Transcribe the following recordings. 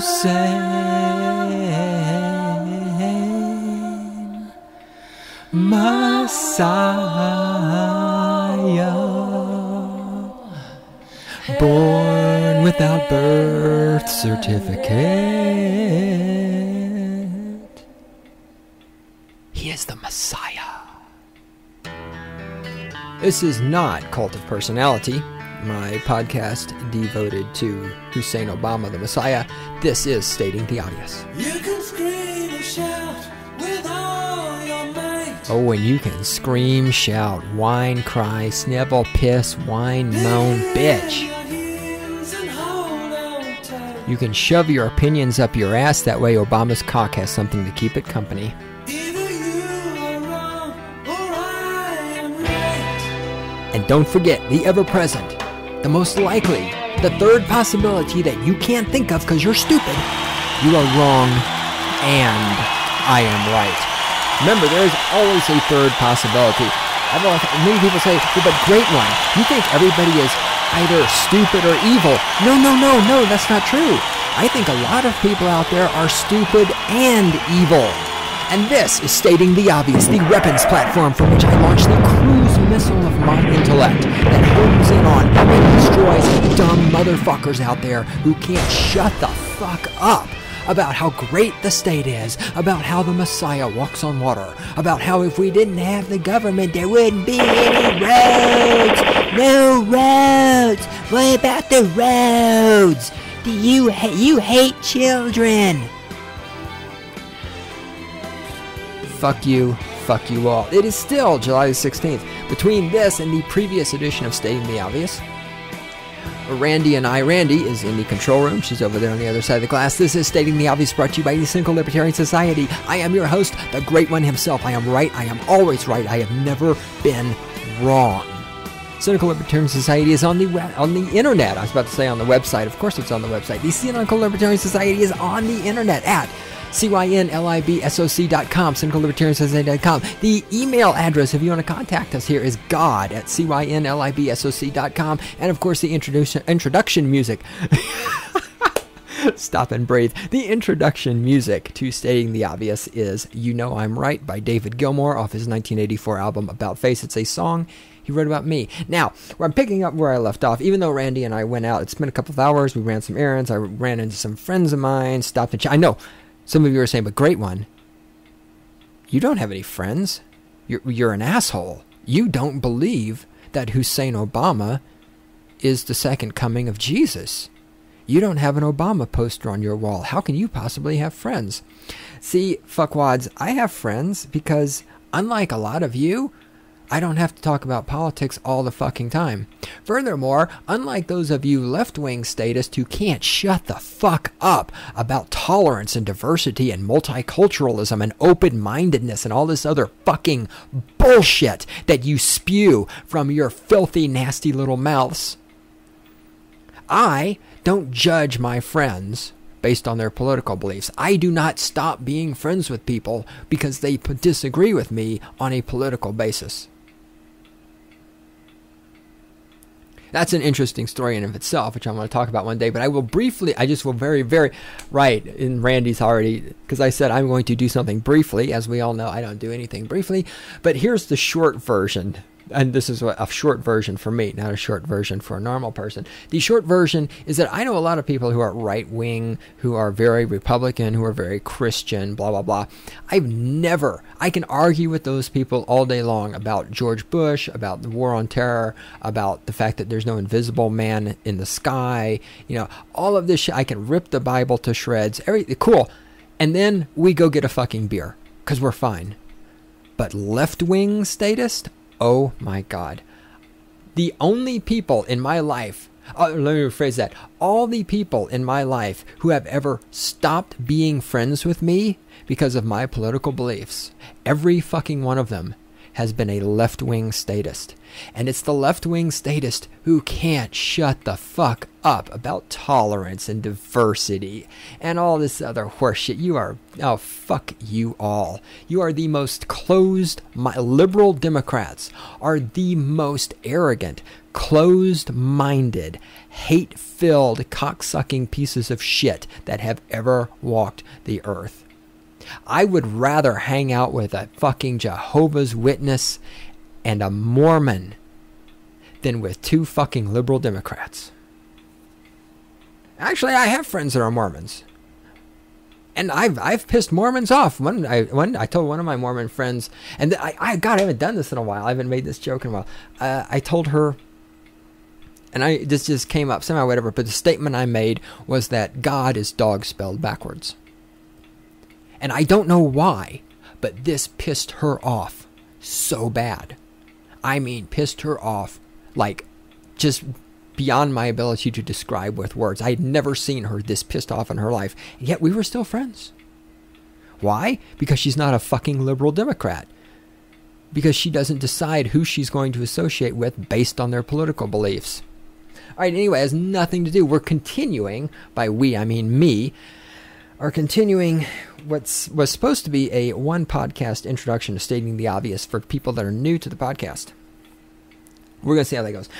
Hussein, Messiah, born without birth certificate. He is the Messiah. This is not Cult of Personality, my podcast devoted to Hussein Obama, the Messiah. This is Stating the Obvious. You can scream and shout with all your might. Oh, and you can scream, shout, whine, cry, snivel, piss, whine, moan, bitch. You can shove your opinions up your ass. That way Obama's cock has something to keep it company. And don't forget, the ever-present, the most likely, the third possibility that you can't think of because you're stupid. You are wrong, and I am right. Remember, there is always a third possibility. Many people say, well, but great one. You think everybody is either stupid or evil. No, that's not true. I think a lot of people out there are stupid and evil. And this is Stating the Obvious, the weapons platform from which I launch the cruise missile of my intellect that homes in on and destroys dumb motherfuckers out there who can't shut the fuck up about how great the state is, about how the Messiah walks on water, about how if we didn't have the government, there wouldn't be any roads. No roads. What about the roads? Do you hate children? Fuck you all. It is still July the 16th. Between this and the previous edition of Stating the Obvious, Randy is in the control room. She's over there on the other side of the glass. This is Stating the Obvious, brought to you by the Cynical Libertarian Society. I am your host, the great one himself. I am right. I am always right. I have never been wrong. Cynical Libertarian Society is on the internet. I was about to say on the website. Of course it's on the website. The Cynical Libertarian Society is on the internet at cynlibsoc.com, cynicallibertariansociety.com. The email address, if you want to contact us here, is god@cynlibsoc.com. And of course, the introduction music. Stop and breathe. The introduction music to Stating the Obvious is You Know I'm Right by David Gilmour off his 1984 album About Face. It's a song he wrote about me. Now, I'm picking up where I left off. Even though Randy and I went out, it's been a couple of hours. We ran some errands. I ran into some friends of mine, stopped and I know some of you are saying, but great one, you don't have any friends. You're an asshole. You don't believe that Hussein Obama is the second coming of Jesus. You don't have an Obama poster on your wall. How can you possibly have friends? See, fuckwads, I have friends because, unlike a lot of you, I don't have to talk about politics all the fucking time. Furthermore, unlike those of you left-wing statists who can't shut the fuck up about tolerance and diversity and multiculturalism and open-mindedness and all this other fucking bullshit that you spew from your filthy, nasty little mouths, I don't judge my friends based on their political beliefs. I do not stop being friends with people because they disagree with me on a political basis. That's an interesting story in of itself, which I'm going to talk about one day. But I will very, very, right, and Randy's already, because I said I'm going to do something briefly. As we all know, I don't do anything briefly. But here's the short version. And this is a short version for me, not a short version for a normal person. The short version is that I know a lot of people who are right-wing, who are very Republican, who are very Christian, blah, blah, blah. I can argue with those people all day long about George Bush, about the war on terror, about the fact that there's no invisible man in the sky, all of this shit. I can rip the Bible to shreds, cool. And then we go get a fucking beer, because we're fine. But left-wing statist? Oh my God. The only people in my life, let me rephrase that. All the people in my life who have ever stopped being friends with me because of my political beliefs, every fucking one of them has been a left-wing statist. And it's the left-wing statist who can't shut the fuck up about tolerance and diversity and all this other horseshit. Oh, fuck you all. You are the most closed, liberal Democrats are the most arrogant, closed-minded, hate-filled, cocksucking pieces of shit that have ever walked the earth. I would rather hang out with a fucking Jehovah's Witness and a Mormon than with two fucking liberal Democrats. Actually, I have friends that are Mormons. And I've pissed Mormons off. When I told one of my Mormon friends, and God, I haven't done this in a while. I haven't made this joke in a while. I told her, and this just came up somehow, whatever, but the statement I made was that God is dog spelled backwards. And I don't know why, but this pissed her off so bad. I mean, pissed her off like just beyond my ability to describe with words. I had never seen her this pissed off in her life, and yet we were still friends. Why? Because she's not a fucking liberal Democrat. Because she doesn't decide who she's going to associate with based on their political beliefs. All right, anyway, it has nothing to do. We're continuing, by we, I mean me, are continuing was supposed to be a one podcast introduction to stating the obvious for people that are new to the podcast. We're going to see how that goes.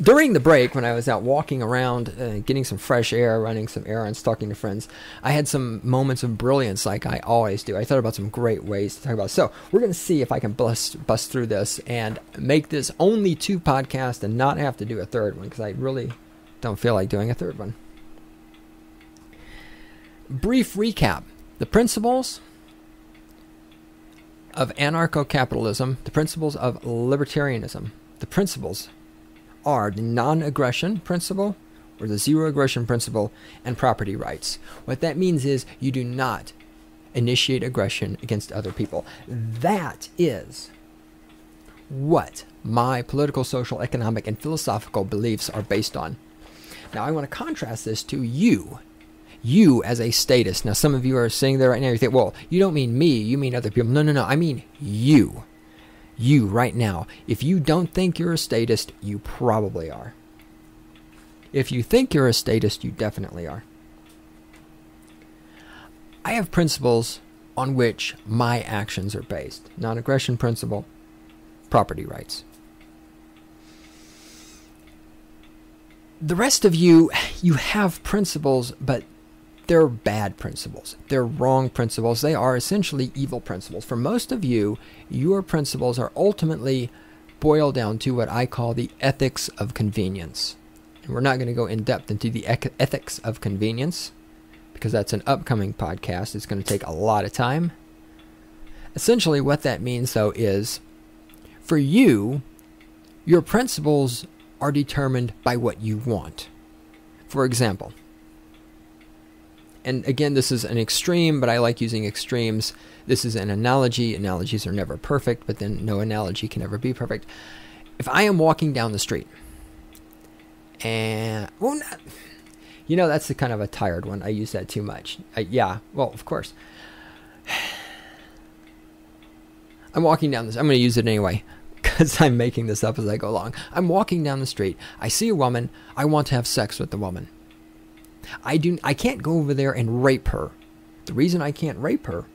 During the break, when I was out walking around, getting some fresh air, running some errands, talking to friends, I had some moments of brilliance like I always do. I thought about some great ways to talk about it. So we're going to see if I can bust through this and make this only 2 podcasts and not have to do a third one, because I really don't feel like doing a third one. Brief recap. The principles of anarcho-capitalism, the principles of libertarianism, the principles are the non-aggression principle or the zero-aggression principle and property rights. What that means is you do not initiate aggression against other people. That is what my political, social, economic, and philosophical beliefs are based on. Now, I want to contrast this to you as a statist. Now, some of you are sitting there right now, you think, well, you don't mean me, you mean other people. No, I mean you. You right now. If you don't think you're a statist, you probably are. If you think you're a statist, you definitely are. I have principles on which my actions are based. Non-aggression principle, property rights. The rest of you have principles, but they're bad principles. They're wrong principles. They are essentially evil principles. For most of you, your principles are ultimately boiled down to what I call the ethics of convenience. And we're not going to go in depth into the ethics of convenience, because that's an upcoming podcast. It's going to take a lot of time. Essentially, what that means, though, is for you, your principles are determined by what you want. For example, and again, this is an extreme, but I like using extremes. This is an analogy. Analogies are never perfect, but then no analogy can ever be perfect. If I am walking down the street, and, well, that's the kind of a tired one. I use that too much. Well, of course. I'm walking down this. I'm going to use it anyway, because I'm making this up as I go along. I'm walking down the street. I see a woman. I want to have sex with the woman. I can't go over there and rape her. The reason I can't rape her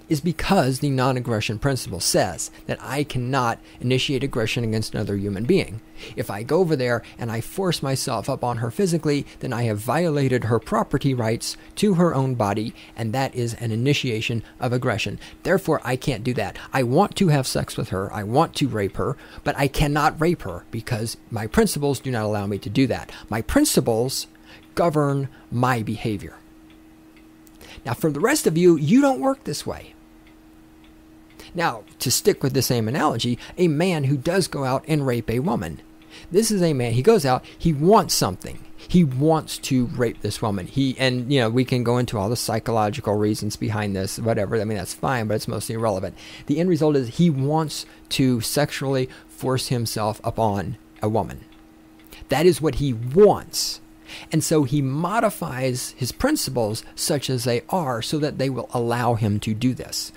is because the non-aggression principle says that I cannot initiate aggression against another human being. If I go over there and I force myself up on her physically, then I have violated her property rights to her own body, and that is an initiation of aggression. Therefore, I can't do that. I want to have sex with her. I want to rape her, but I cannot rape her because my principles do not allow me to do that. My principles govern my behavior. Now, for the rest of you, you don't work this way. Now, to stick with the same analogy, a man who does go out and rape a woman. This is a man, he goes out, he wants something. He wants to rape this woman. We can go into all the psychological reasons behind this, whatever. I mean, that's fine, but it's mostly irrelevant. The end result is he wants to sexually force himself upon a woman. That is what he wants. And so he modifies his principles such as they are so that they will allow him to do this.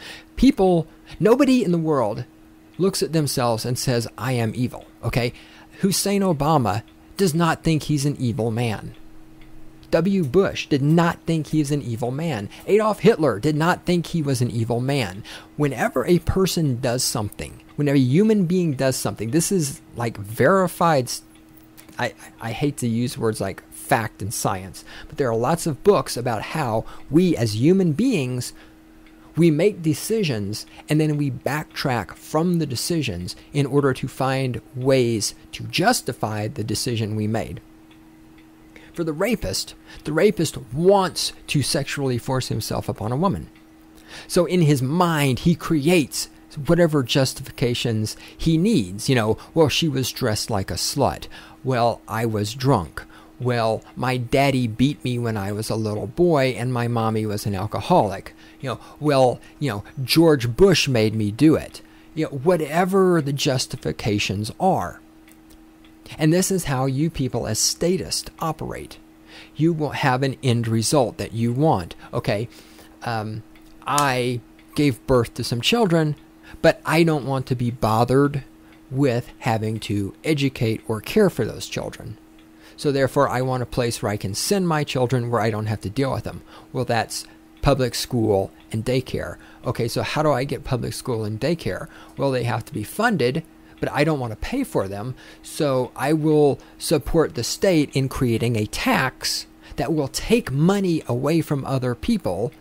Nobody in the world looks at themselves and says, I am evil, okay? Hussein Obama does not think he's an evil man. W. Bush did not think he was an evil man. Adolf Hitler did not think he was an evil man. Whenever a person does something, when a human being does something, this is like verified, I hate to use words like fact and science, but there are lots of books about how we as human beings, we make decisions and then we backtrack from the decisions in order to find ways to justify the decision we made. For the rapist wants to sexually force himself upon a woman. So in his mind, he creates whatever justifications he needs. Well, she was dressed like a slut. Well, I was drunk. Well, my daddy beat me when I was a little boy and my mommy was an alcoholic. George Bush made me do it. Whatever the justifications are. And this is how you people as statists operate. You will have an end result that you want. Okay, I gave birth to some children, but I don't want to be bothered with having to educate or care for those children. So therefore, I want a place where I can send my children where I don't have to deal with them. Well, that's public school and daycare. Okay, so how do I get public school and daycare? Well, they have to be funded, but I don't want to pay for them, so I will support the state in creating a tax that will take money away from other people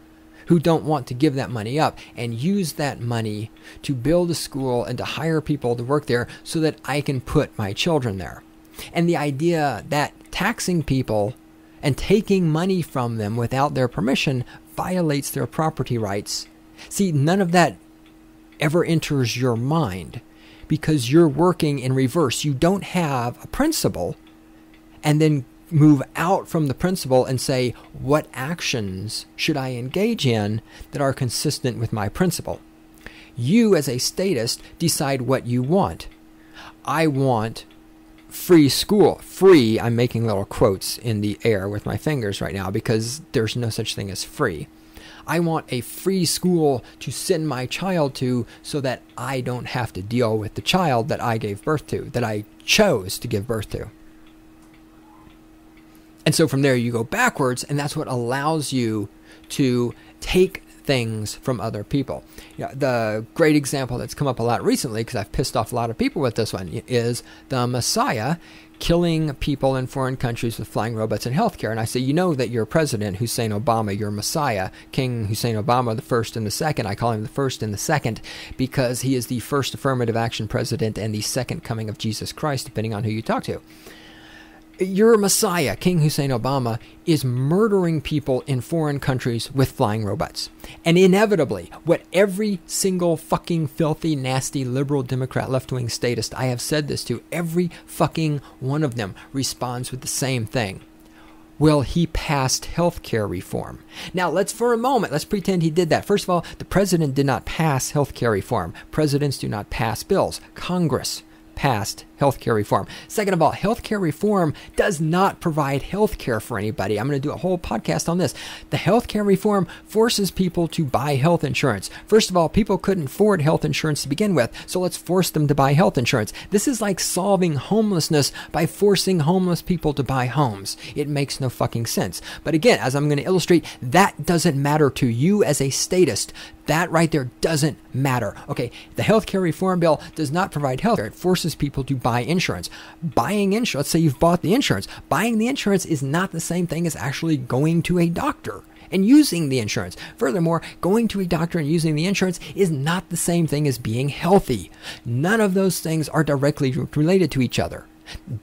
who don't want to give that money up and use that money to build a school and to hire people to work there so that I can put my children there. And the idea that taxing people and taking money from them without their permission violates their property rights. See, none of that ever enters your mind, because you're working in reverse. You don't have a principle and then move out from the principle and say, what actions should I engage in that are consistent with my principle? You as a statist decide what you want. I want free school. Free, I'm making little quotes in the air with my fingers right now because there's no such thing as free. I want a free school to send my child to so that I don't have to deal with the child that I gave birth to, that I chose to give birth to. And so from there you go backwards, and that's what allows you to take things from other people. The great example that's come up a lot recently, because I've pissed off a lot of people with this one, is the Messiah killing people in foreign countries with flying robots and healthcare. And I say, that your president, Hussein Obama, your Messiah, King Hussein Obama, the first and the second. I call him the first and the second because he is the first affirmative action president and the second coming of Jesus Christ, depending on who you talk to. Your Messiah, King Hussein Obama, is murdering people in foreign countries with flying robots. And inevitably, what every single fucking filthy, nasty, liberal, Democrat, left-wing statist I have said this to, every fucking one of them responds with the same thing. Well, he passed healthcare reform. Now, let's pretend he did that. First of all, the president did not pass healthcare reform. Presidents do not pass bills. Congress passed healthcare reform. Second of all, healthcare reform does not provide healthcare for anybody. I'm going to do a whole podcast on this. The healthcare reform forces people to buy health insurance. First of all, people couldn't afford health insurance to begin with, so let's force them to buy health insurance. This is like solving homelessness by forcing homeless people to buy homes. It makes no fucking sense. But again, as I'm going to illustrate, that doesn't matter to you as a statist. That right there doesn't matter. Okay, the healthcare reform bill does not provide healthcare. It forces people to buy insurance. Buying insurance, let's say you've bought the insurance. Buying the insurance is not the same thing as actually going to a doctor and using the insurance. Furthermore, going to a doctor and using the insurance is not the same thing as being healthy. None of those things are directly related to each other.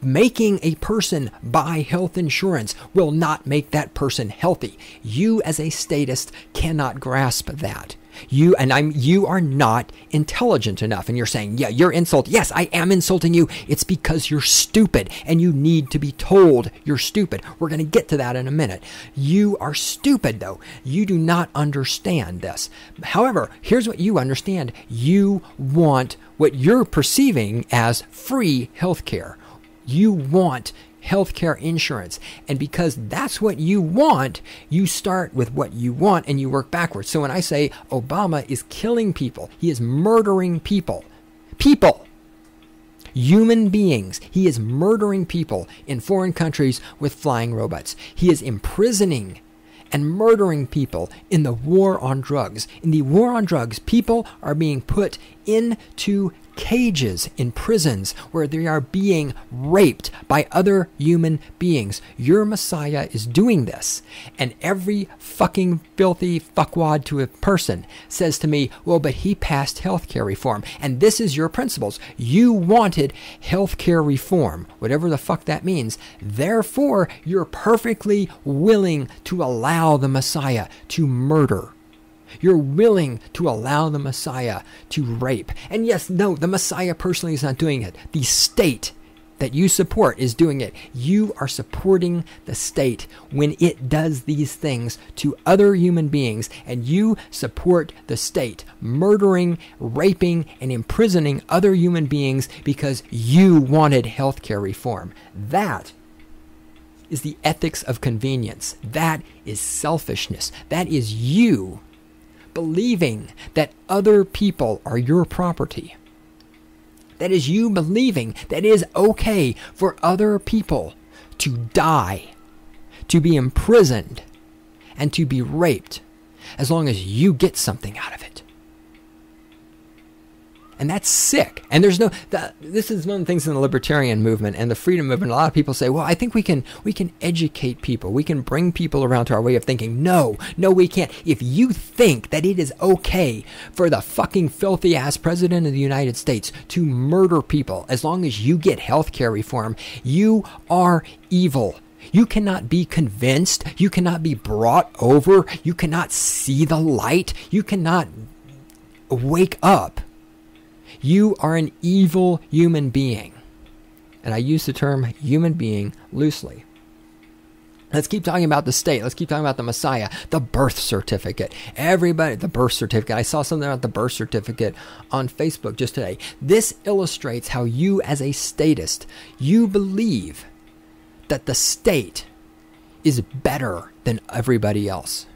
Making a person buy health insurance will not make that person healthy. You as a statist cannot grasp that. You are not intelligent enough. And you're saying, yeah, you're insulting. Yes, I am insulting you. It's because you're stupid and you need to be told you're stupid. We're going to get to that in a minute. You are stupid, though. You do not understand this. However, here's what you understand. You want what you're perceiving as free healthcare. You want healthcare insurance. And because that's what you want, you start with what you want and you work backwards. So when I say Obama is killing people, he is murdering people. people. Human beings. He is murdering people in foreign countries with flying robots. He is imprisoning and murdering people in the war on drugs. In the war on drugs, people are being put into cages in prisons where they are being raped by other human beings. Your Messiah is doing this. And every fucking filthy fuckwad to a person says to me, well, but he passed healthcare reform. And this is your principles. You wanted healthcare reform, whatever the fuck that means. Therefore, you're perfectly willing to allow the Messiah to murder. You're willing to allow the Messiah to rape. And yes, no, the Messiah personally is not doing it. The state that you support is doing it. You are supporting the state when it does these things to other human beings, and you support the state murdering, raping, and imprisoning other human beings because you wanted healthcare reform. That is the ethics of convenience. That is selfishness. That is you believing that other people are your property. That is you believing that it is okay for other people to die, to be imprisoned, and to be raped, as long as you get something out of it. And that's sick. And there's this is one of the things in the libertarian movement and the freedom movement. A lot of people say, well, I think we can educate people. We can bring people around to our way of thinking. No, we can't. If you think that it is okay for the fucking filthy ass president of the United States to murder people as long as you get healthcare reform, you are evil. You cannot be convinced. You cannot be brought over. You cannot see the light. You cannot wake up. You are an evil human being. And I use the term human being loosely. Let's keep talking about the state. Let's keep talking about the Messiah. The birth certificate. Everybody, the birth certificate. I saw something about the birth certificate on Facebook just today. This illustrates how you, as a statist, you believe that the state is better than everybody else.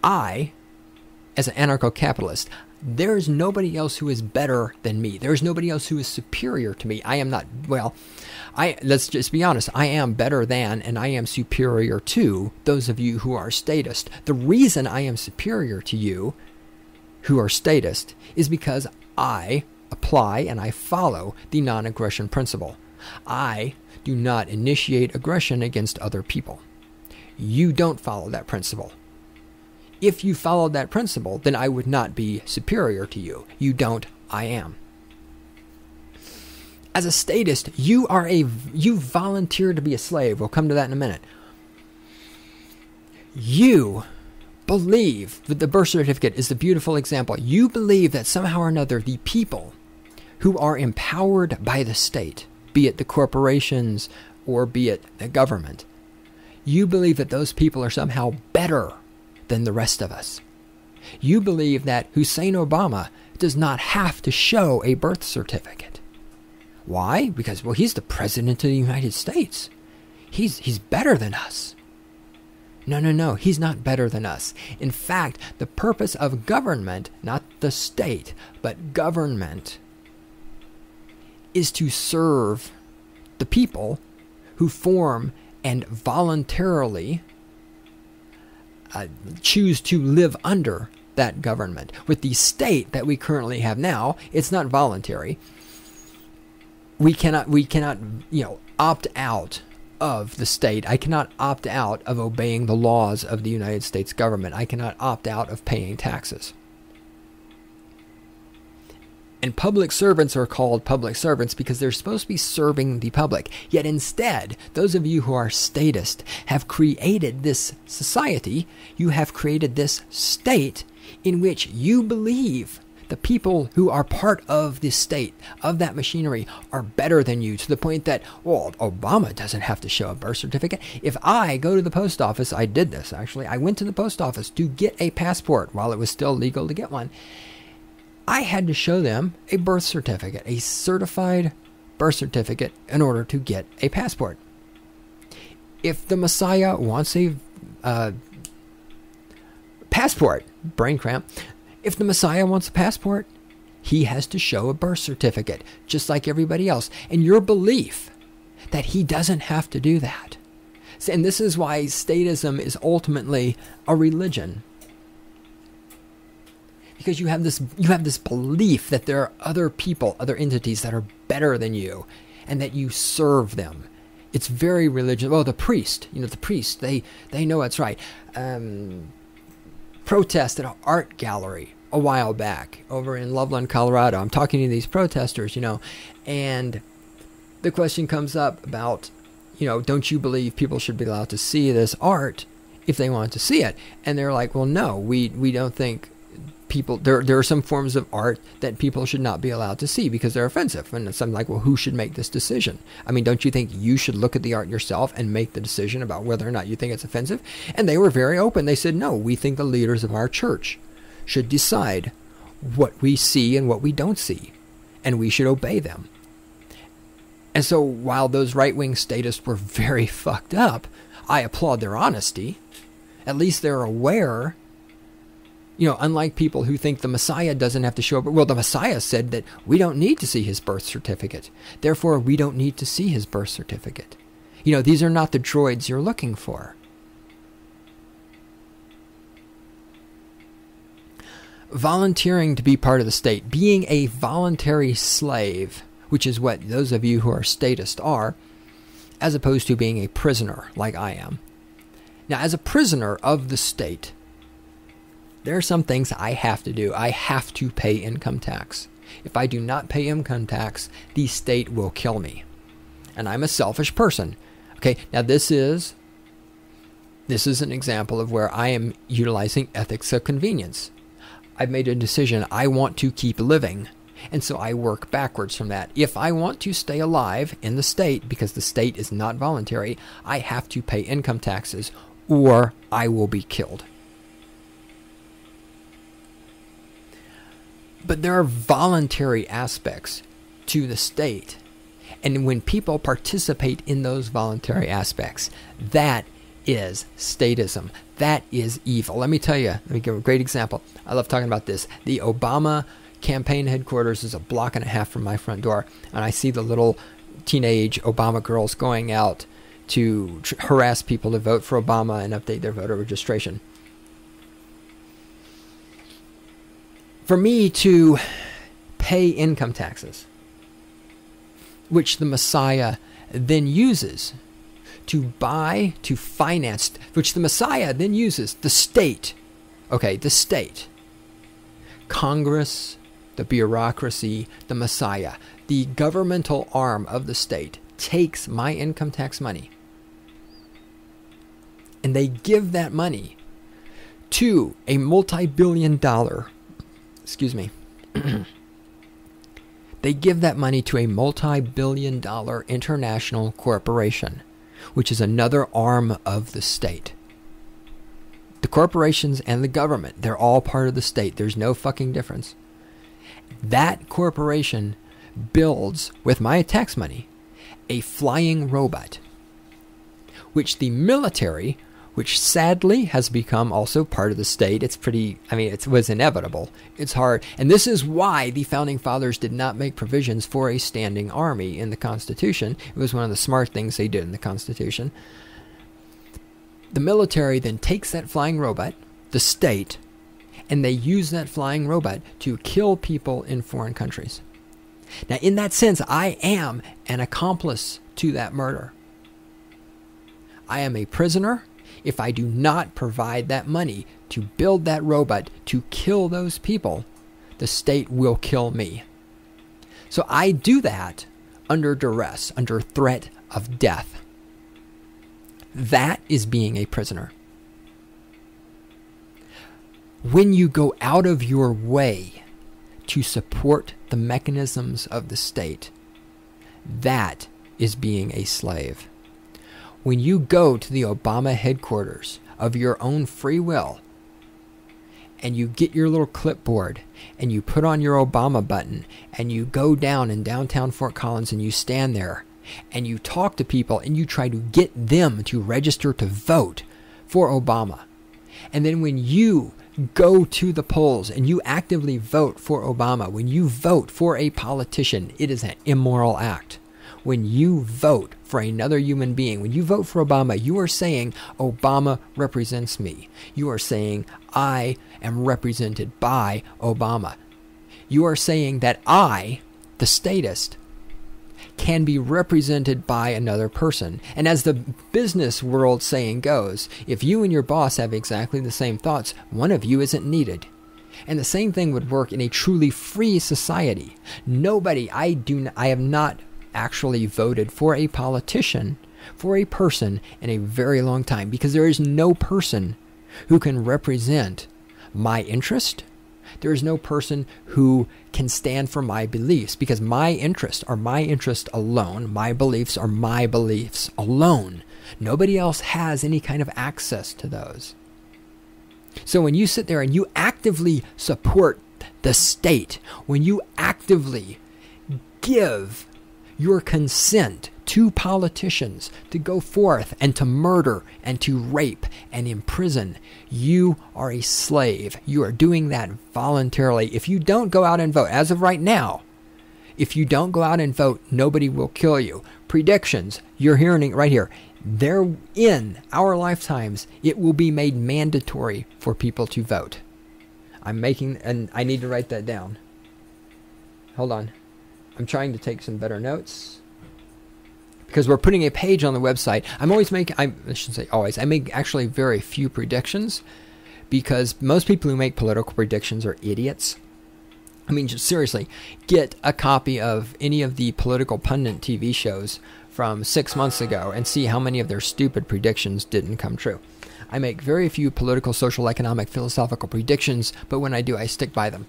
I, as an anarcho-capitalist, there is nobody else who is better than me. There is nobody else who is superior to me. I am not, let's just be honest. I am better than and I am superior to those of you who are statist. The reason I am superior to you who are statist is because I apply and I follow the non-aggression principle. I do not initiate aggression against other people. You don't follow that principle. If you followed that principle, then I would not be superior to you. You don't, I am. As a statist, you volunteer to be a slave. We'll come to that in a minute. You believe that the birth certificate is the beautiful example. You believe that somehow or another the people who are empowered by the state, be it the corporations or be it the government, you believe that those people are somehow better than the rest of us. You believe that Hussein Obama does not have to show a birth certificate. Why? Because, well, he's the president of the United States. He's better than us. No, he's not better than us. In fact, the purpose of government, not the state, but government, is to serve the people who form and voluntarily choose to live under that government. With the state that we currently have now, it's not voluntary. We cannot, opt out of the state. I cannot opt out of obeying the laws of the United States government. I cannot opt out of paying taxes. And public servants are called public servants because they're supposed to be serving the public. Yet instead, those of you who are statist have created this society, you have created this state in which you believe the people who are part of this state, of that machinery, are better than you, to the point that, well, Obama doesn't have to show a birth certificate. If I go to the post office, I did this actually, I went to the post office to get a passport while it was still legal to get one. I had to show them a birth certificate, a certified birth certificate, in order to get a passport. If the Messiah wants a passport, brain cramp, if the Messiah wants a passport, he has to show a birth certificate, just like everybody else. And your belief that he doesn't have to do that. And this is why statism is ultimately a religion. Because you have this belief that there are other people, other entities that are better than you, and that you serve them. It's very religious. Oh, the priest, they know it's right. Protest at an art gallery a while back over in Loveland, Colorado. I'm talking to these protesters, and the question comes up about, don't you believe people should be allowed to see this art if they want to see it? And they're like, well, no, we don't think people, there are some forms of art that people should not be allowed to see because they're offensive. And so I'm like, well, who should make this decision? I mean, don't you think you should look at the art yourself and make the decision about whether or not you think it's offensive? And they were very open. They said, no, we think the leaders of our church should decide what we see and what we don't see, and we should obey them. And so while those right-wing statists were very fucked up, I applaud their honesty. At least they're aware. Unlike people who think the Messiah doesn't have to show up. Well, the Messiah said that we don't need to see his birth certificate. Therefore, we don't need to see his birth certificate. These are not the droids you're looking for. Volunteering to be part of the state. Being a voluntary slave, which is what those of you who are statists are, as opposed to being a prisoner like I am. Now, as a prisoner of the state, there are some things I have to do. I have to pay income tax. If I do not pay income tax, the state will kill me. And I'm a selfish person. Okay, now this is an example of where I am utilizing ethics of convenience. I've made a decision. I want to keep living. And so I work backwards from that. If I want to stay alive in the state, because the state is not voluntary, I have to pay income taxes or I will be killed. But there are voluntary aspects to the state. And when people participate in those voluntary aspects, that is statism. That is evil. Let me give a great example. I love talking about this. The Obama campaign headquarters is a block and a half from my front door. And I see the little teenage Obama girls going out to harass people to vote for Obama and update their voter registration. For me to pay income taxes, which the Messiah then uses to finance, which the Messiah then uses, the state, Congress, the bureaucracy, the Messiah, the governmental arm of the state takes my income tax money and they give that money to a multi-billion-dollar they give that money to a multi-billion-dollar international corporation, which is another arm of the state. The corporations and the government, they're all part of the state. There's no fucking difference. That corporation builds, with my tax money, a flying robot, which the military, which sadly has become also part of the state. It was inevitable. It's hard. And this is why the Founding Fathers did not make provisions for a standing army in the Constitution. It was one of the smart things they did in the Constitution. The military then takes that flying robot, the state, and they use that flying robot to kill people in foreign countries. Now, in that sense, I am an accomplice to that murder. I am a prisoner if I do not provide that money to build that robot to kill those people. The state will kill me. So I do that under duress, under threat of death. That is being a prisoner. When you go out of your way to support the mechanisms of the state, that is being a slave. When you go to the Obama headquarters of your own free will and you get your little clipboard and you put on your Obama button and you go down in downtown Fort Collins and you stand there and you talk to people and you try to get them to register to vote for Obama. And then when you go to the polls and you actively vote for Obama, when you vote for a politician, it is an immoral act. When you vote for another human being, when you vote for Obama, you are saying Obama represents me. You are saying I am represented by Obama. You are saying that I, the statist, can be represented by another person. And as the business world saying goes, if you and your boss have exactly the same thoughts, one of you isn't needed. And the same thing would work in a truly free society. I have not actually voted for a politician, for a person in a very long time, because there is no person who can represent my interest. There is no person who can stand for my beliefs, because my interests are my interest alone. My beliefs are my beliefs alone. Nobody else has any kind of access to those. So when you sit there and you actively support the state, when you actively give your consent to politicians to go forth and to murder and to rape and imprison, you are a slave. You are doing that voluntarily. If you don't go out and vote, as of right now, if you don't go out and vote, nobody will kill you. Predictions, you're hearing it right here. They're in our lifetimes. It will be made mandatory for people to vote. And I need to write that down. Hold on. I'm trying to take some better notes, because we're putting a page on the website. I shouldn't say always, I make actually very few predictions, because most people who make political predictions are idiots. I mean, just seriously, get a copy of any of the political pundit TV shows from 6 months ago and see how many of their stupid predictions didn't come true. I make very few political, social, economic, philosophical predictions, but when I do, I stick by them.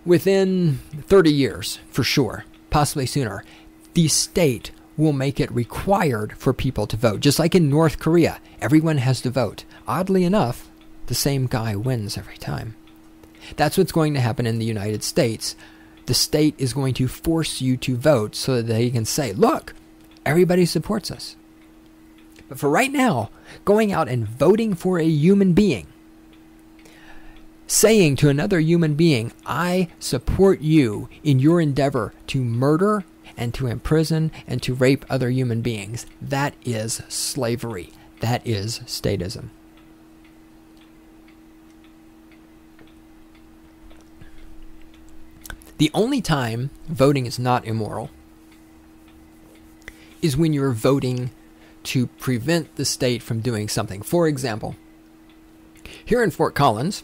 Within 30 years, for sure, possibly sooner, the state will make it required for people to vote. Just like in North Korea, everyone has to vote. Oddly enough, the same guy wins every time. That's what's going to happen in the United States. The state is going to force you to vote so that they can say, look, everybody supports us. But for right now, going out and voting for a human being, saying to another human being, I support you in your endeavor to murder and to imprison and to rape other human beings, that is slavery. That is statism. The only time voting is not immoral is when you're voting to prevent the state from doing something. For example, here in Fort Collins,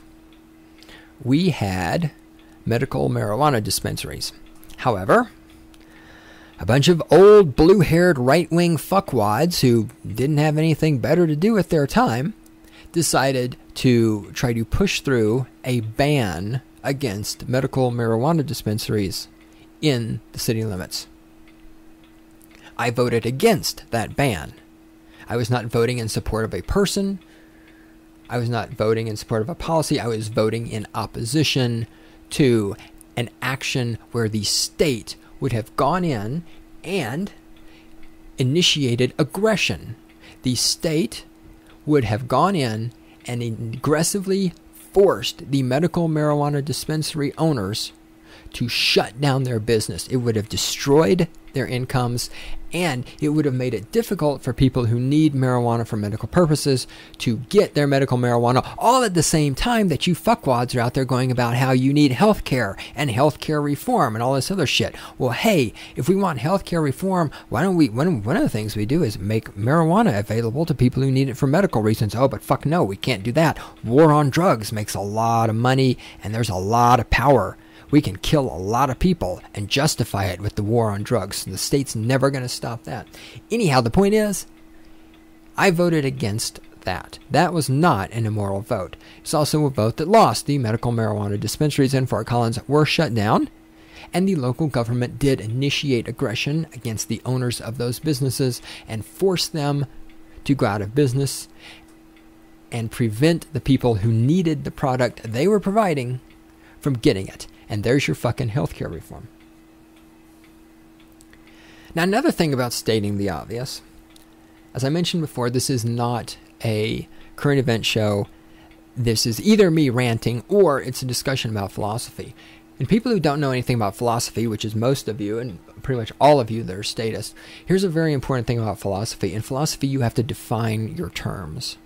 we had medical marijuana dispensaries. However, a bunch of old blue-haired right-wing fuckwads who didn't have anything better to do with their time decided to try to push through a ban against medical marijuana dispensaries in the city limits. I voted against that ban. I was not voting in support of a person. I was not voting in support of a policy. I was voting in opposition to an action where the state would have gone in and initiated aggression. The state would have gone in and aggressively forced the medical marijuana dispensary owners to shut down their business. It would have destroyed their incomes, and it would have made it difficult for people who need marijuana for medical purposes to get their medical marijuana, all at the same time that you fuckwads are out there going about how you need health care and health care reform and all this other shit. Well, hey, if we want health care reform, why don't we, one of the things we do is make marijuana available to people who need it for medical reasons. Oh, but fuck no, we can't do that. War on drugs makes a lot of money, and there's a lot of power. We can kill a lot of people and justify it with the war on drugs. The state's never going to stop that. Anyhow, the point is, I voted against that. That was not an immoral vote. It's also a vote that lost. The medical marijuana dispensaries in Fort Collins were shut down, and the local government did initiate aggression against the owners of those businesses and force them to go out of business and prevent the people who needed the product they were providing from getting it. And there's your fucking healthcare reform. Now, another thing about stating the obvious, as I mentioned before, this is not a current event show. this is either me ranting or it's a discussion about philosophy. And people who don't know anything about philosophy, which is most of you and pretty much all of you that are statists, here's a very important thing about philosophy. In philosophy, you have to define your terms.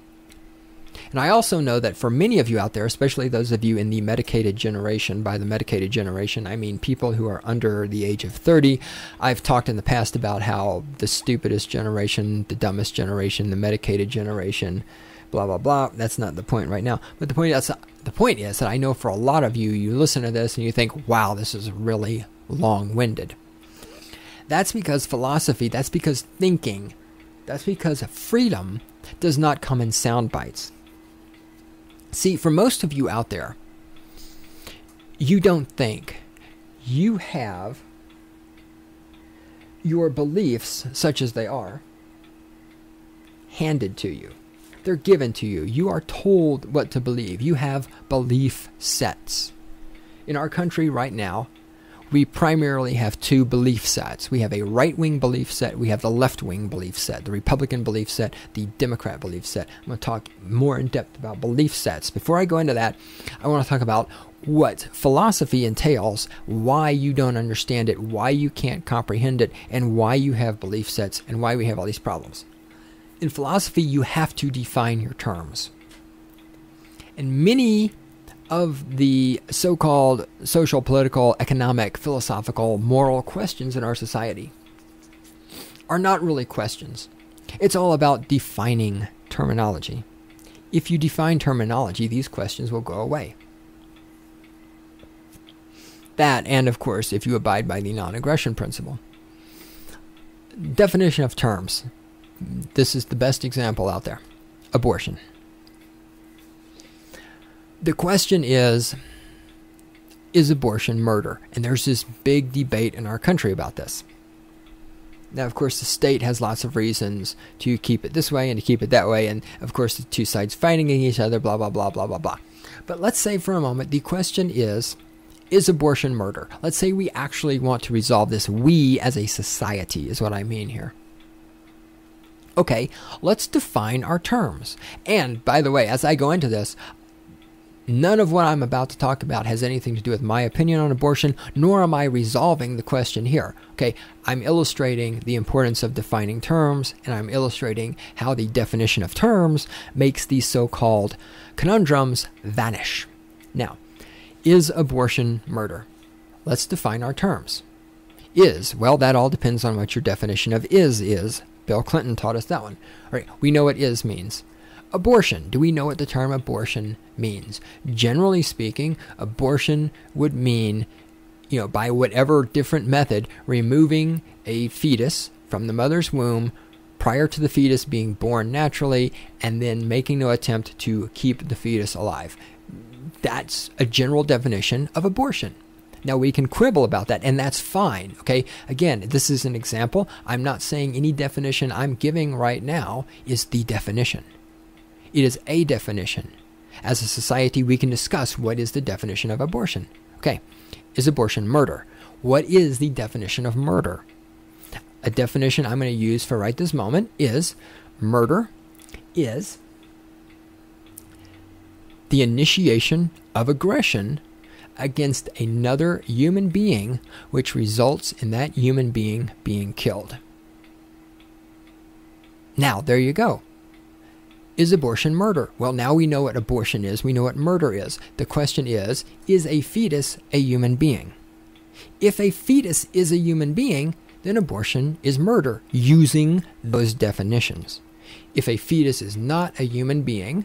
And I also know that for many of you out there, especially those of you in the medicated generation, by the medicated generation, I mean people who are under the age of 30. I've talked in the past about how the stupidest generation, the dumbest generation, the medicated generation, blah, blah, blah. That's not the point right now. But the point is that I know for a lot of you, you listen to this and you think, wow, this is really long-winded. That's because philosophy, that's because thinking, that's because freedom does not come in sound bites. See, for most of you out there, you don't think. You have your beliefs, such as they are, handed to you. They're given to you. You are told what to believe. You have belief sets. In our country right now, we primarily have two belief sets. We have a right-wing belief set. We have the left-wing belief set, the Republican belief set, the Democrat belief set. I'm going to talk more in depth about belief sets. Before I go into that, I want to talk about what philosophy entails, why you don't understand it, why you can't comprehend it, and why you have belief sets, and why we have all these problems. In philosophy, you have to define your terms. And many of the so-called social, political, economic, philosophical, moral questions in our society are not really questions. It's all about defining terminology. If you define terminology, these questions will go away. That, and of course, if you abide by the non-aggression principle. Definition of terms. This is the best example out there. Abortion. The question is abortion murder? And there's this big debate in our country about this. Now, of course, the state has lots of reasons to keep it this way and to keep it that way. And, of course, the two sides fighting against each other, blah, blah, blah, blah, blah, blah. But let's say for a moment the question is abortion murder? Let's say we actually want to resolve this. We as a society is what I mean here. Okay, let's define our terms. And, by the way, as I go into this, none of what I'm about to talk about has anything to do with my opinion on abortion, nor am I resolving the question here. Okay, I'm illustrating the importance of defining terms, and I'm illustrating how the definition of terms makes these so-called conundrums vanish. Now, is abortion murder? Let's define our terms. Well, that all depends on what your definition of is. Bill Clinton taught us that one. All right, we know what is means. Abortion. Do we know what the term abortion means? Generally speaking, abortion would mean, by whatever different method, removing a fetus from the mother's womb prior to the fetus being born naturally and then making no attempt to keep the fetus alive. That's a general definition of abortion. Now, we can quibble about that, and that's fine, okay? Again, this is an example. I'm not saying any definition I'm giving right now is the definition. It is a definition. As a society, we can discuss what is the definition of abortion. Okay, is abortion murder? What is the definition of murder? A definition I'm going to use for right this moment is murder is the initiation of aggression against another human being which results in that human being being killed. Now, there you go. Is abortion murder? Well, now we know what abortion is. We know what murder is. The question is a fetus a human being? If a fetus is a human being, then abortion is murder using those definitions. If a fetus is not a human being,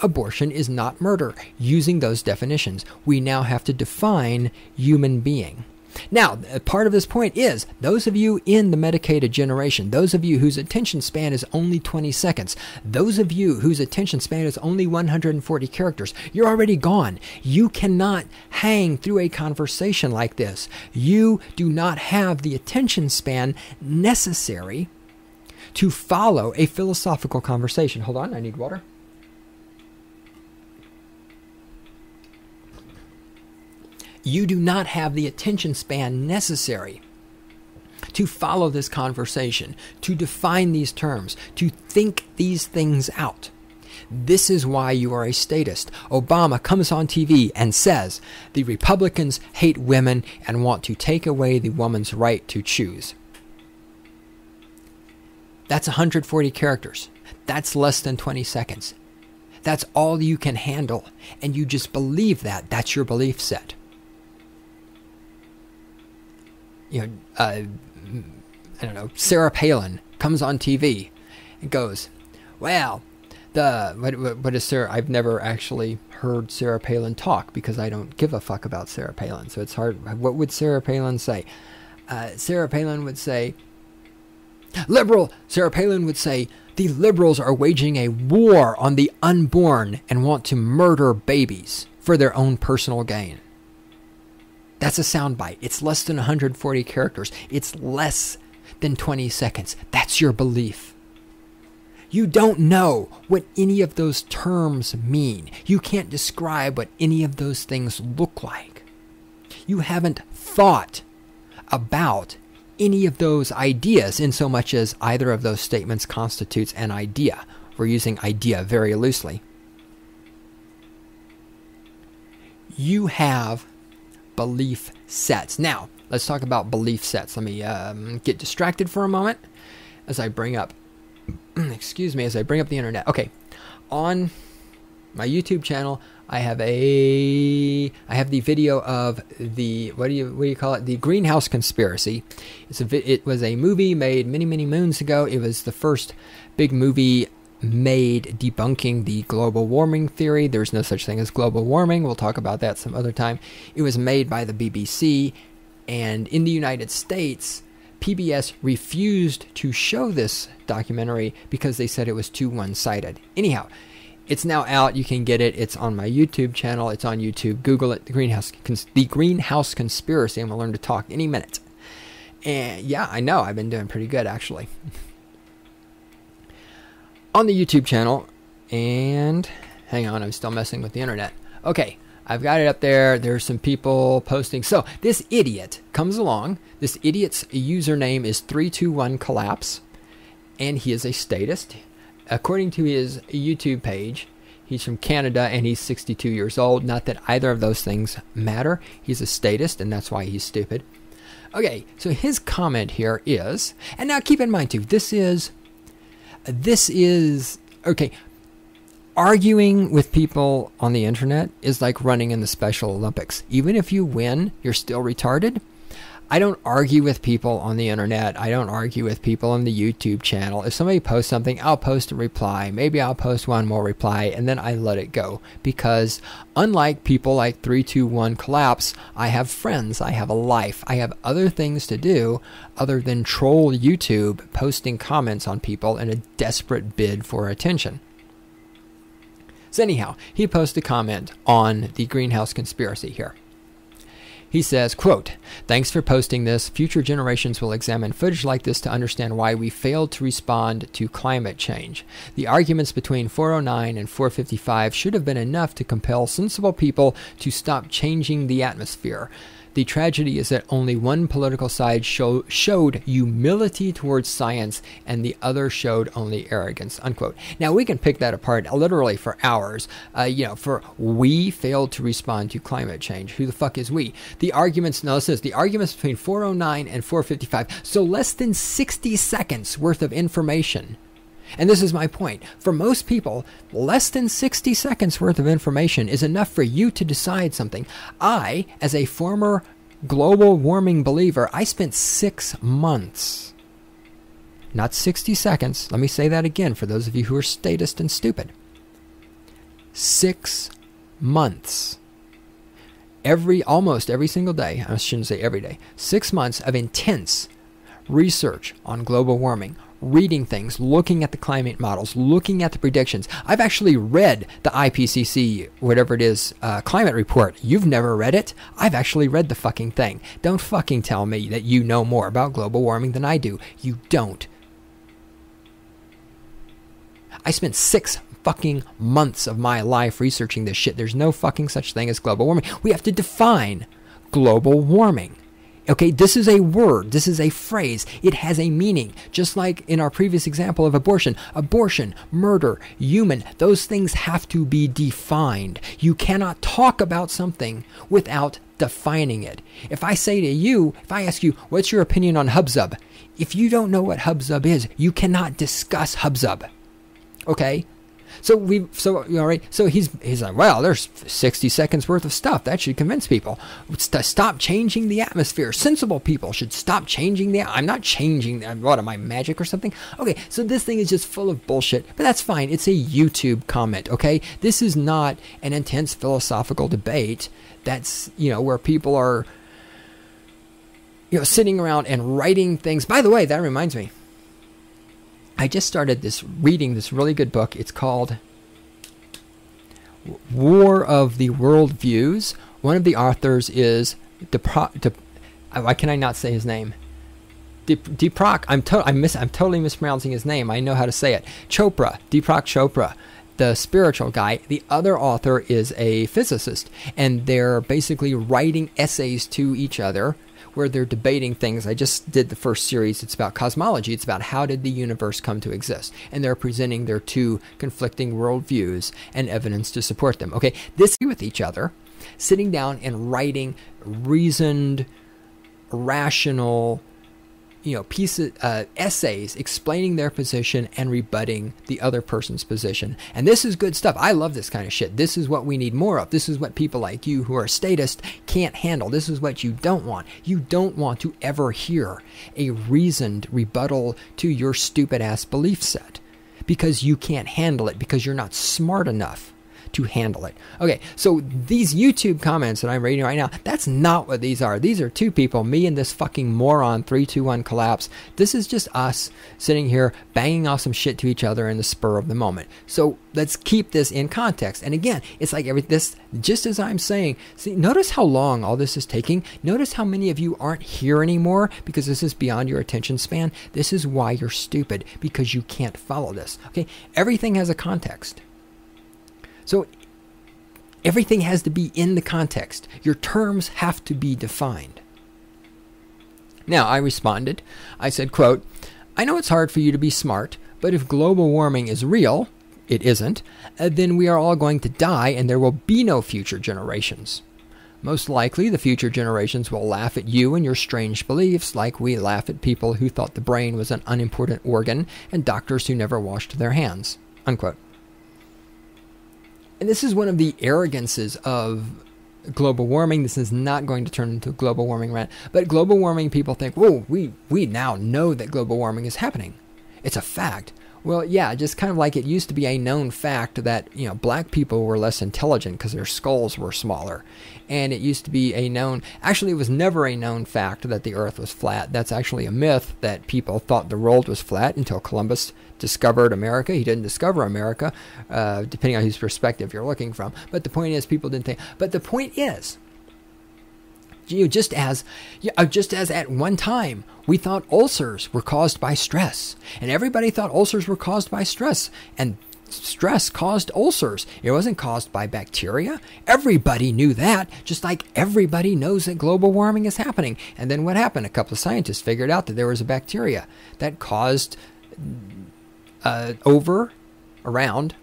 abortion is not murder using those definitions. We now have to define human being. Now, part of this point is, those of you in the medicated generation, those of you whose attention span is only 20 seconds, those of you whose attention span is only 140 characters, you're already gone. You cannot hang through a conversation like this. You do not have the attention span necessary to follow a philosophical conversation. Hold on, I need water. You do not have the attention span necessary to follow this conversation, to define these terms, to think these things out. This is why you are a statist. Obama comes on TV and says the Republicans hate women and want to take away the woman's right to choose. That's 140 characters. That's less than 20 seconds. That's all you can handle. And you just believe that. That's your belief set. I don't know, Sarah Palin comes on TV and goes, well, what is Sarah? I've never actually heard Sarah Palin talk because I don't give a fuck about Sarah Palin. So it's hard. What would Sarah Palin say? Sarah Palin would say, liberal. Sarah Palin would say, the liberals are waging a war on the unborn and want to murder babies for their own personal gain. That's a soundbite. It's less than 140 characters. It's less than 20 seconds. That's your belief. You don't know what any of those terms mean. You can't describe what any of those things look like. You haven't thought about any of those ideas in so much as either of those statements constitutes an idea. We're using idea very loosely. You have belief sets. Now, let's talk about belief sets. Let me get distracted for a moment as I bring up as I bring up the internet. Okay, on my YouTube channel, I have the video of the what do you call it? The Greenhouse Conspiracy. It was a movie made many moons ago. It was the first big movie made debunking the global warming theory. There's no such thing as global warming. We'll talk about that some other time. It was made by the BBC, and in the United States, PBS refused to show this documentary because they said it was too one-sided. Anyhow, it's now out. You can get it. It's on my YouTube channel. It's on YouTube. Google it, the Greenhouse Conspiracy, and we'll learn to talk any minute. And yeah, I know. I've been doing pretty good, actually. On the YouTube channel, and hang on, I'm still messing with the internet. Okay, I've got it up there. There's some people posting. So this idiot comes along. This idiot's username is 321collapse, and he is a statist. According to his YouTube page, he's from Canada, and he's 62 years old. Not that either of those things matter. He's a statist, and that's why he's stupid. Okay, so his comment here is, and now keep in mind too, this is, okay, arguing with people on the internet is like running in the Special Olympics. Even if you win, you're still retarded. I don't argue with people on the internet. I don't argue with people on the YouTube channel. If somebody posts something, I'll post a reply. Maybe I'll post one more reply, and then I let it go. Because unlike people like 321collapse, I have friends. I have a life. I have other things to do other than troll YouTube, posting comments on people in a desperate bid for attention. So anyhow, he posted a comment on the Greenhouse Conspiracy here. He says, quote, "Thanks for posting this. Future generations will examine footage like this to understand why we failed to respond to climate change. The arguments between 409 and 455 should have been enough to compel sensible people to stop changing the atmosphere. The tragedy is that only one political side showed humility towards science and the other showed only arrogance," unquote. Now, we can pick that apart literally for hours. For we failed to respond to climate change. Who the fuck is we? The arguments, no, it says the arguments between 409 and 455. So less than 60 seconds worth of information. And this is my point. For most people, less than 60 seconds worth of information is enough for you to decide something. I, as a former global warming believer, I spent 6 months, not 60 seconds. Let me say that again for those of you who are statist and stupid. 6 months. Almost every single day, I shouldn't say every day, 6 months of intense research on global warming, reading things, looking at the climate models, looking at the predictions. I've actually read the IPCC, whatever it is, climate report. You've never read it? I've actually read the fucking thing. Don't fucking tell me that you know more about global warming than I do. You don't. I spent 6 fucking months of my life researching this shit. There's no fucking such thing as global warming. We have to define global warming. Okay, this is a word. This is a phrase. It has a meaning. Just like in our previous example of abortion. Abortion, murder, human, those things have to be defined. You cannot talk about something without defining it. If I say to you, if I ask you, what's your opinion on Hubzub? If you don't know what Hubzub is, you cannot discuss Hubzub. Okay? So he's like, well, there's 60 seconds worth of stuff. That should convince people to stop changing the atmosphere. Sensible people should stop changing I'm not changing, what am I, magic or something? Okay, so this thing is just full of bullshit, but that's fine. It's a YouTube comment, okay? This is not an intense philosophical debate that's, where people are, sitting around and writing things. By the way, that reminds me. I just started reading this really good book. It's called War of the Worldviews. One of the authors is why can I not say his name? Deepak. I'm totally mispronouncing his name. I know how to say it. Deepak Chopra, the spiritual guy. The other author is a physicist, and they're basically writing essays to each other, where they're debating things. I just did the first series. It's about cosmology. It's about how did the universe come to exist. And they're presenting their two conflicting worldviews and evidence to support them. Okay, this with each other, sitting down and writing reasoned, rational, essays explaining their position and rebutting the other person's position. And this is good stuff. I love this kind of shit. This is what we need more of. This is what people like you who are statist can't handle. This is what you don't want. You don't want to ever hear a reasoned rebuttal to your stupid ass belief set because you can't handle it, because you're not smart enough to handle it. Okay, so these YouTube comments that I'm reading right now, that's not what these are. These are two people, me and this fucking moron 321 collapse. This is just us sitting here banging off some shit to each other in the spur of the moment. So let's keep this in context. And again, it's like just as I'm saying, see, notice how long all this is taking. Notice how many of you aren't here anymore because this is beyond your attention span. This is why you're stupid, because you can't follow this. Okay, everything has a context. So everything has to be in the context. Your terms have to be defined. Now, I responded. I said, quote, I know it's hard for you to be smart, but if global warming is real, it isn't, then we are all going to die and there will be no future generations. Most likely, the future generations will laugh at you and your strange beliefs like we laugh at people who thought the brain was an unimportant organ and doctors who never washed their hands. Unquote. And this is one of the arrogances of global warming. This is not going to turn into a global warming rant. But global warming people think, whoa, we now know that global warming is happening. It's a fact. Well, yeah, just kind of like it used to be a known fact that, black people were less intelligent because their skulls were smaller. And it used to be actually it was never a known fact that the earth was flat. That's actually a myth that people thought the world was flat until Columbus discovered America. He didn't discover America, depending on whose perspective you're looking from. But the point is, people didn't think. But the point is, just as at one time we thought ulcers were caused by stress, and everybody thought ulcers were caused by stress, and stress caused ulcers. It wasn't caused by bacteria. Everybody knew that, just like everybody knows that global warming is happening. And then what happened? A couple of scientists figured out that there was a bacteria that caused around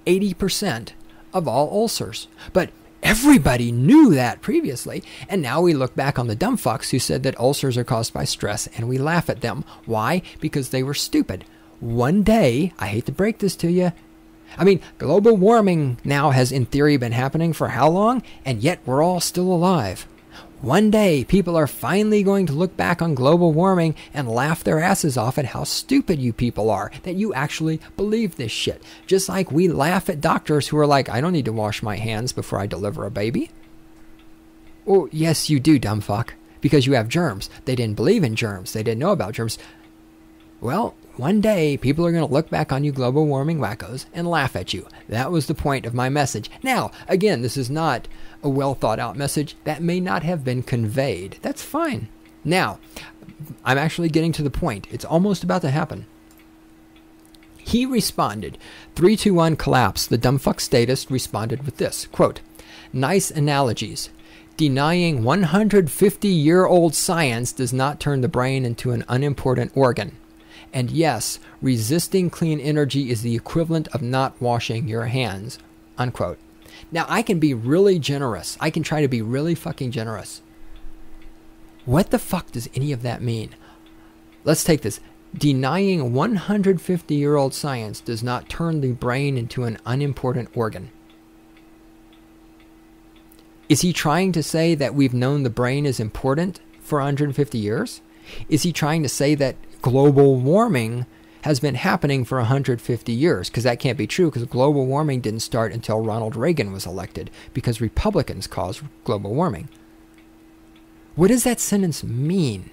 80% of all ulcers. But everybody knew that previously, and now we look back on the dumb fucks who said that ulcers are caused by stress, and we laugh at them. Why? Because they were stupid. One day, I hate to break this to you, global warming now has in theory been happening for how long? And yet we're all still alive. One day, people are finally going to look back on global warming and laugh their asses off at how stupid you people are, that you actually believe this shit. Just like we laugh at doctors who are like, I don't need to wash my hands before I deliver a baby. Well, yes, you do, dumb fuck, because you have germs. They didn't believe in germs. They didn't know about germs. Well, one day, people are going to look back on you global warming wackos and laugh at you. That was the point of my message. Now, again, this is not a well thought out message. That may not have been conveyed. That's fine. Now, I'm actually getting to the point. It's almost about to happen. He responded. 321 collapse. The dumbfuck statist responded with this, quote, nice analogies. Denying 150-year-old science does not turn the brain into an unimportant organ. And yes, resisting clean energy is the equivalent of not washing your hands. Unquote. Now, I can be really generous. I can try to be really fucking generous. What the fuck does any of that mean? Let's take this. Denying 150-year-old science does not turn the brain into an unimportant organ. Is he trying to say that we've known the brain is important for 150 years? Is he trying to say that global warming has been happening for 150 years? Because that can't be true, because global warming didn't start until Ronald Reagan was elected, because Republicans caused global warming. What does that sentence mean?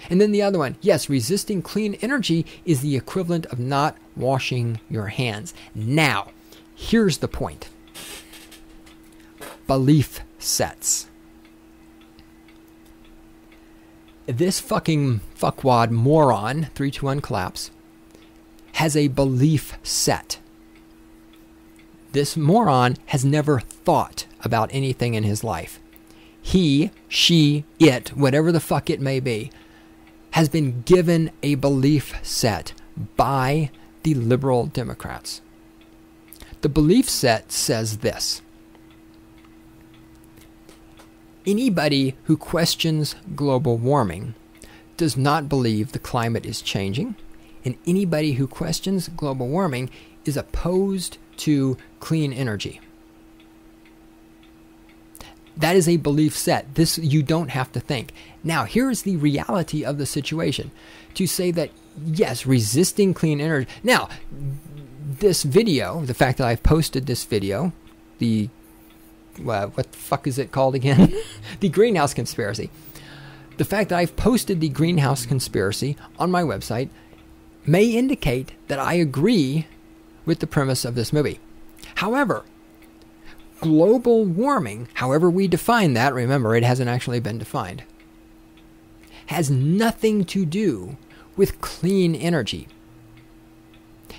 And then the other one, yes, resisting clean energy is the equivalent of not washing your hands. Now, here's the point. Belief sets. This fucking fuckwad moron, 321 collapse, has a belief set. This moron has never thought about anything in his life. He, she, it, whatever the fuck it may be, has been given a belief set by the liberal Democrats. The belief set says this. Anybody who questions global warming does not believe the climate is changing, and anybody who questions global warming is opposed to clean energy. That is a belief set. This you don't have to think. Now, here is the reality of the situation. To say that, yes, resisting clean energy. Now, this video, the fact that I've posted this video, the, what the fuck is it called again? The greenhouse conspiracy. The fact that I've posted the greenhouse conspiracy on my website may indicate that I agree with the premise of this movie. However, global warming, however we define that, remember it hasn't actually been defined, has nothing to do with clean energy.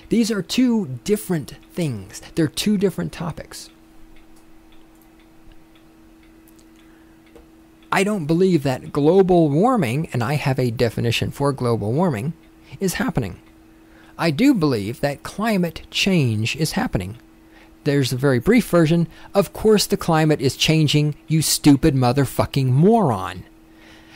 These are two different things. They're two different topics. I don't believe that global warming, and I have a definition for global warming, is happening. I do believe that climate change is happening. There's a very brief version. Of course the climate is changing, you stupid motherfucking moron.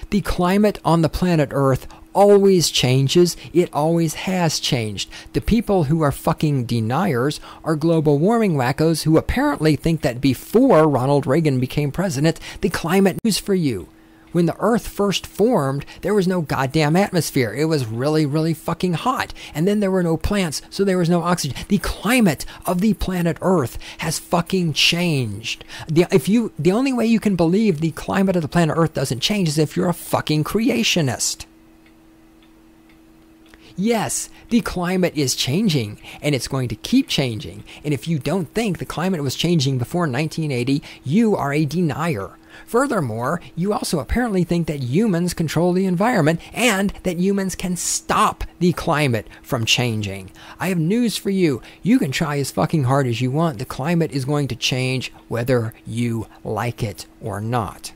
The climate on the planet Earth always changes. It always has changed. The people who are fucking deniers are global warming wackos who apparently think that before Ronald Reagan became president, the climate news for you. When the Earth first formed, there was no goddamn atmosphere. It was really, really fucking hot. And then there were no plants, so there was no oxygen. The climate of the planet Earth has fucking changed. The only way you can believe the climate of the planet Earth doesn't change is if you're a fucking creationist. Yes, the climate is changing, and it's going to keep changing. And if you don't think the climate was changing before 1980, you are a denier. Furthermore, you also apparently think that humans control the environment and that humans can stop the climate from changing. I have news for you. You can try as fucking hard as you want. The climate is going to change whether you like it or not.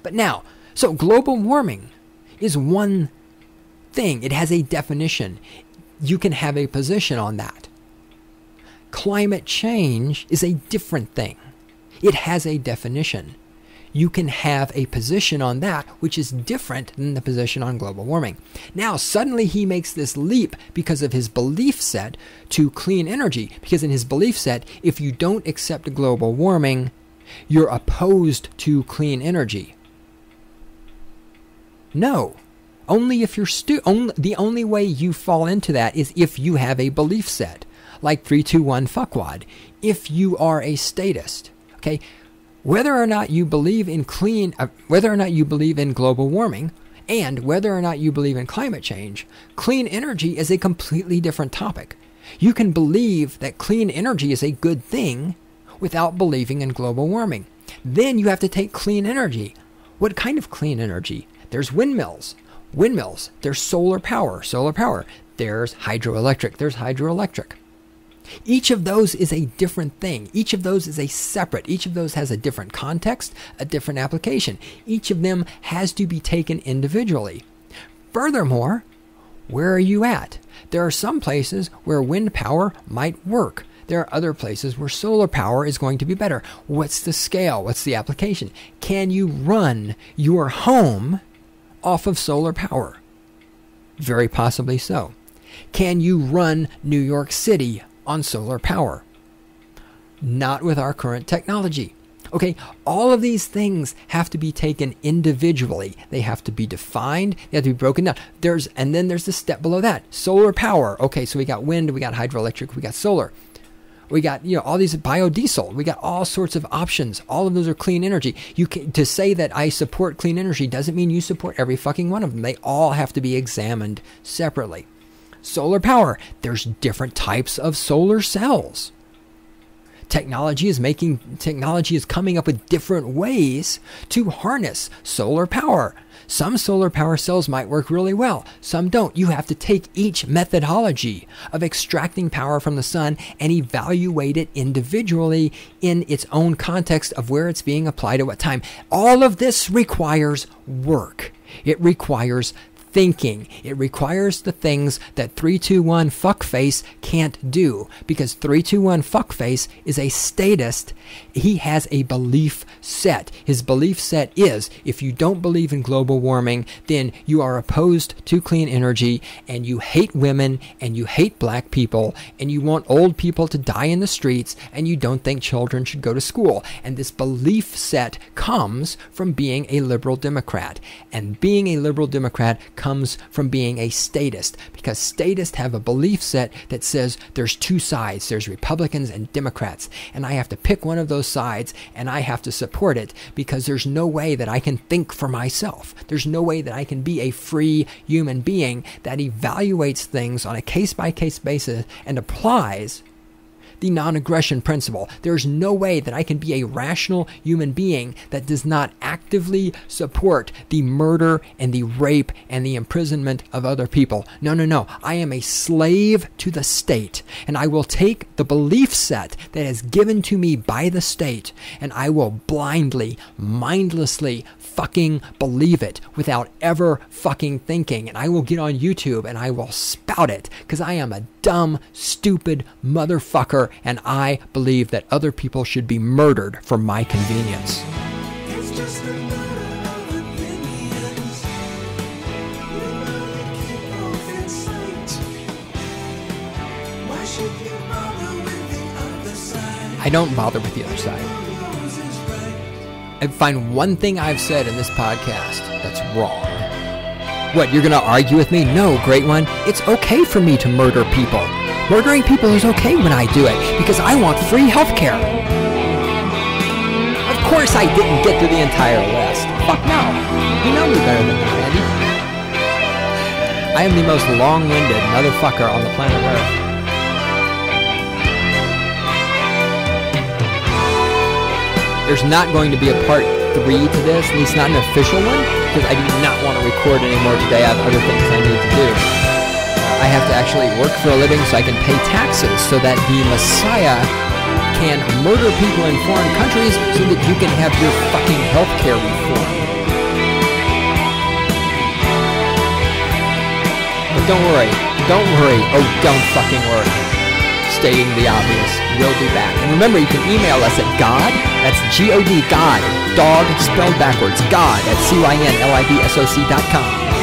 But now, so global warming is one thing. It has a definition. You can have a position on that. Climate change is a different thing. It has a definition. You can have a position on that which is different than the position on global warming. Now, suddenly he makes this leap because of his belief set to clean energy. Because in his belief set, if you don't accept global warming, you're opposed to clean energy. No. Only if you're the only way you fall into that is if you have a belief set. Like 321 fuckwad. If you are a statist. Okay, whether or not you believe in whether or not you believe in global warming, and whether or not you believe in climate change, clean energy is a completely different topic. You can believe that clean energy is a good thing without believing in global warming. Then you have to take clean energy. What kind of clean energy? There's windmills. There's solar power. There's hydroelectric. Each of those is a different thing. Each of those is a separate. Each of those has a different context, a different application. Each of them has to be taken individually. Furthermore, where are you at? There are some places where wind power might work. There are other places where solar power is going to be better. What's the scale? What's the application? Can you run your home off of solar power? Very possibly so. Can you run New York City on solar power? Not with our current technology. Okay, all of these things have to be taken individually. They have to be defined. They have to be broken down. And then there's the step below that. Solar power. Okay, so we got wind, we got hydroelectric, we got solar. We got, all these biodiesel. We got all sorts of options. All of those are clean energy. To say that I support clean energy doesn't mean you support every fucking one of them. They all have to be examined separately. Solar power. There's different types of solar cells. Technology is coming up with different ways to harness solar power. Some solar power cells might work really well. Some don't. You have to take each methodology of extracting power from the sun and evaluate it individually in its own context of where it's being applied at what time. All of this requires work. It requires thinking. It requires the things that 321 fuckface can't do, because 321 fuckface is a statist. He has a belief set. His belief set is, if you don't believe in global warming, then you are opposed to clean energy, and you hate women, and you hate black people, and you want old people to die in the streets, and you don't think children should go to school. And this belief set comes from being a liberal Democrat. And being a liberal Democrat comes from being a statist, because statists have a belief set that says there's two sides. There's Republicans and Democrats, and I have to pick one of those sides, and I have to support it, because there's no way that I can think for myself. There's no way that I can be a free human being that evaluates things on a case-by-case basis and applies the non-aggression principle. There's no way that I can be a rational human being that does not actively support the murder and the rape and the imprisonment of other people. No. I am a slave to the state, and I will take the belief set that is given to me by the state, and I will blindly, mindlessly fucking believe it without ever fucking thinking. And I will get on YouTube and I will spout it, because I am a dumb, stupid motherfucker, and I believe that other people should be murdered for my convenience. It's just a matter of opinions. You know to keep both in sight. Why should you bother with the other side? I don't bother with the other side. Yours is right. I find one thing I've said in this podcast that's wrong. What, you're going to argue with me? No, great one. It's okay for me to murder people. Murdering people is okay when I do it, because I want free healthcare. Of course I didn't get to the entire list. Fuck no. You know me better than me, Randy. I am the most long-winded motherfucker on the planet Earth. There's not going to be a part 3 to this, at least not an official one, because I do not want to record anymore today. I have other things I need to do. I have to actually work for a living so I can pay taxes, so that the Messiah can murder people in foreign countries so that you can have your fucking healthcare reform. But don't worry. Oh, don't fucking worry. Stating the obvious. We'll be back. And remember, you can email us at God, that's G-O-D, God, dog spelled backwards, God at CYNLIBSOC.com.